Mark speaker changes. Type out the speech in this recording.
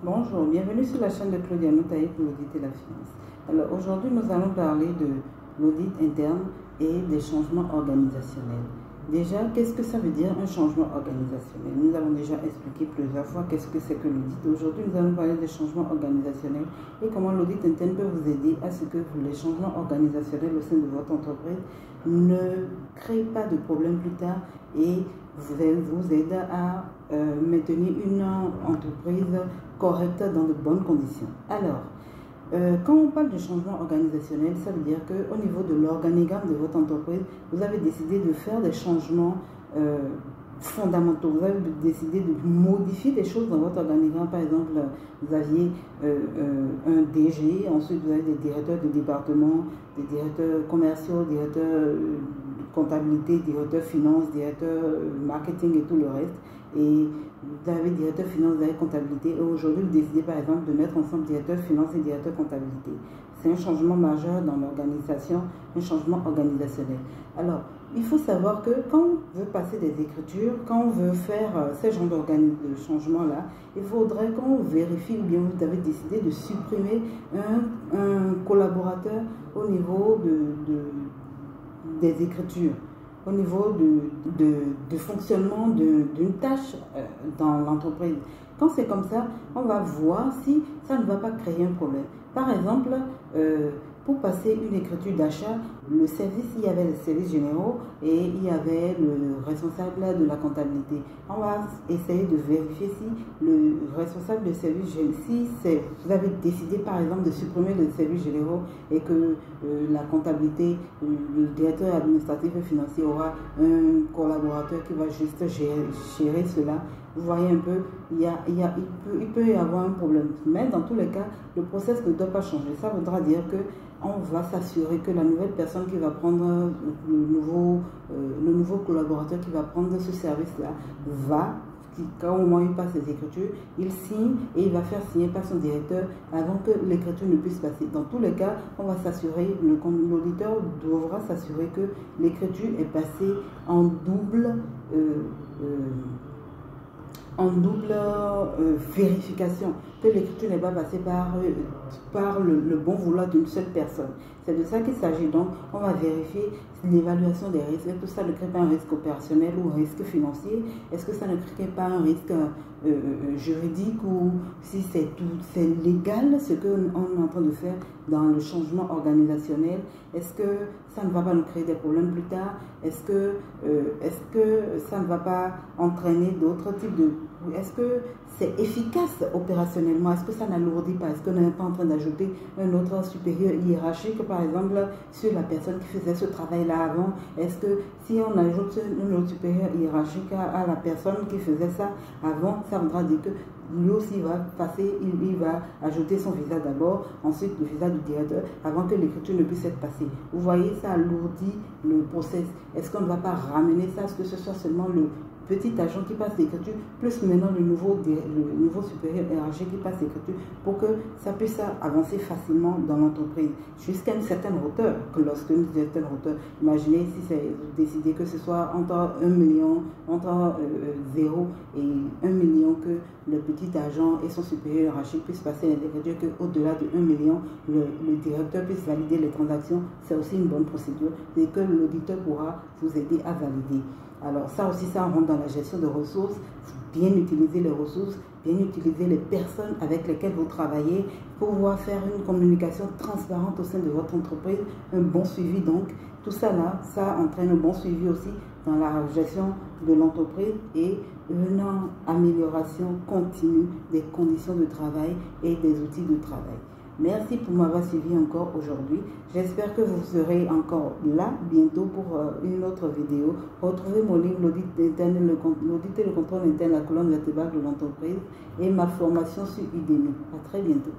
Speaker 1: Bonjour, bienvenue sur la chaîne de Claudia Notaï pour l'audit et la finance. Alors aujourd'hui, nous allons parler de l'audit interne et des changements organisationnels. Déjà, qu'est-ce que ça veut dire un changement organisationnel? Nous avons déjà expliqué plusieurs fois qu'est-ce que c'est que l'audit. Aujourd'hui, nous allons parler des changements organisationnels et comment l'audit interne peut vous aider à ce que les changements organisationnels au sein de votre entreprise ne créent pas de problèmes plus tard et vous aide à maintenir une entreprise correcte dans de bonnes conditions. Alors, quand on parle de changement organisationnel, ça veut dire qu'au niveau de l'organigramme de votre entreprise, vous avez décidé de faire des changements fondamentaux. Vous avez décidé de modifier des choses dans votre organigramme. Par exemple, vous aviez un DG, ensuite vous avez des directeurs de département, des directeurs commerciaux, directeurs de comptabilité, directeurs finance, directeurs marketing et tout le reste. Et vous avez directeur finance, vous avez comptabilité. Et aujourd'hui, vous décidez par exemple de mettre ensemble directeur finance et directeur comptabilité. C'est un changement majeur dans l'organisation, un changement organisationnel. Alors, il faut savoir que quand on veut passer des écritures, quand on veut faire ces genres de changements-là, il faudrait qu'on vérifie ou bien vous avez décidé de supprimer un collaborateur au niveau des écritures, au niveau de fonctionnement d'une tâche dans l'entreprise. Quand c'est comme ça, on va voir si ça ne va pas créer un problème. Par exemple, pour passer une écriture d'achat, le service, il y avait les services généraux et il y avait le responsable de la comptabilité. On va essayer de vérifier si le responsable de service, si vous avez décidé par exemple de supprimer les services généraux et que la comptabilité, le directeur administratif et financier aura un collaborateur qui va juste gérer cela. Vous voyez un peu, il peut y avoir un problème. Mais dans tous les cas, le process ne doit pas changer. Ça voudra dire que on va s'assurer que la nouvelle personne qui va prendre le nouveau collaborateur qui va prendre ce service-là quand au moins il passe les écritures, il signe et il va faire signer par son directeur avant que l'écriture ne puisse passer. Dans tous les cas, on va s'assurer, l'auditeur devra s'assurer que l'écriture est passée en double vérification, que l'écriture n'est pas passée par le bon vouloir d'une seule personne. C'est de ça qu'il s'agit. Donc, on va vérifier l'évaluation des risques. Est-ce que ça ne crée pas un risque opérationnel ou un risque financier? Est-ce que ça ne crée pas un risque juridique ou si c'est légal ce qu'on est en train de faire dans le changement organisationnel? Est-ce que ça ne va pas nous créer des problèmes plus tard? Est-ce que ça ne va pas entraîner d'autres types de... Est-ce que c'est efficace opérationnellement? Est-ce que ça n'alourdit pas? Est-ce qu'on n'est pas en train d'ajouter un autre supérieur hiérarchique, par exemple, sur la personne qui faisait ce travail-là avant? Est-ce que si on ajoute un autre supérieur hiérarchique à la personne qui faisait ça avant, ça voudra dire que lui aussi va passer, il va ajouter son visa d'abord, ensuite le visa du directeur, avant que l'écriture ne puisse être passée. Vous voyez, ça alourdit le process. Est-ce qu'on ne va pas ramener ça, ce que ce soit seulement le petit agent qui passe l'écriture, plus maintenant le nouveau supérieur hiérarchique qui passe l'écriture, pour que ça puisse avancer facilement dans l'entreprise, jusqu'à une certaine hauteur, que lorsque une certaine hauteur, imaginez si c'est décidé que ce soit entre 1 million, entre 0 et 1 million, que le petit agent et son supérieur hiérarchique puissent passer les écritures, qu'au-delà de 1 million, le directeur puisse valider les transactions. C'est aussi une bonne procédure et que l'auditeur pourra vous aider à valider. Alors ça aussi, ça rentre dans la gestion de ressources, bien utiliser les ressources, bien utiliser les personnes avec lesquelles vous travaillez pour pouvoir faire une communication transparente au sein de votre entreprise, un bon suivi donc. Tout ça là, ça entraîne un bon suivi aussi dans la gestion de l'entreprise et une amélioration continue des conditions de travail et des outils de travail. Merci pour m'avoir suivi encore aujourd'hui. J'espère que vous serez encore là bientôt pour une autre vidéo. Retrouvez mon livre L'audit interne, l'audit et le contrôle interne, la colonne vertébrale de l'entreprise et ma formation sur Udemy. À très bientôt.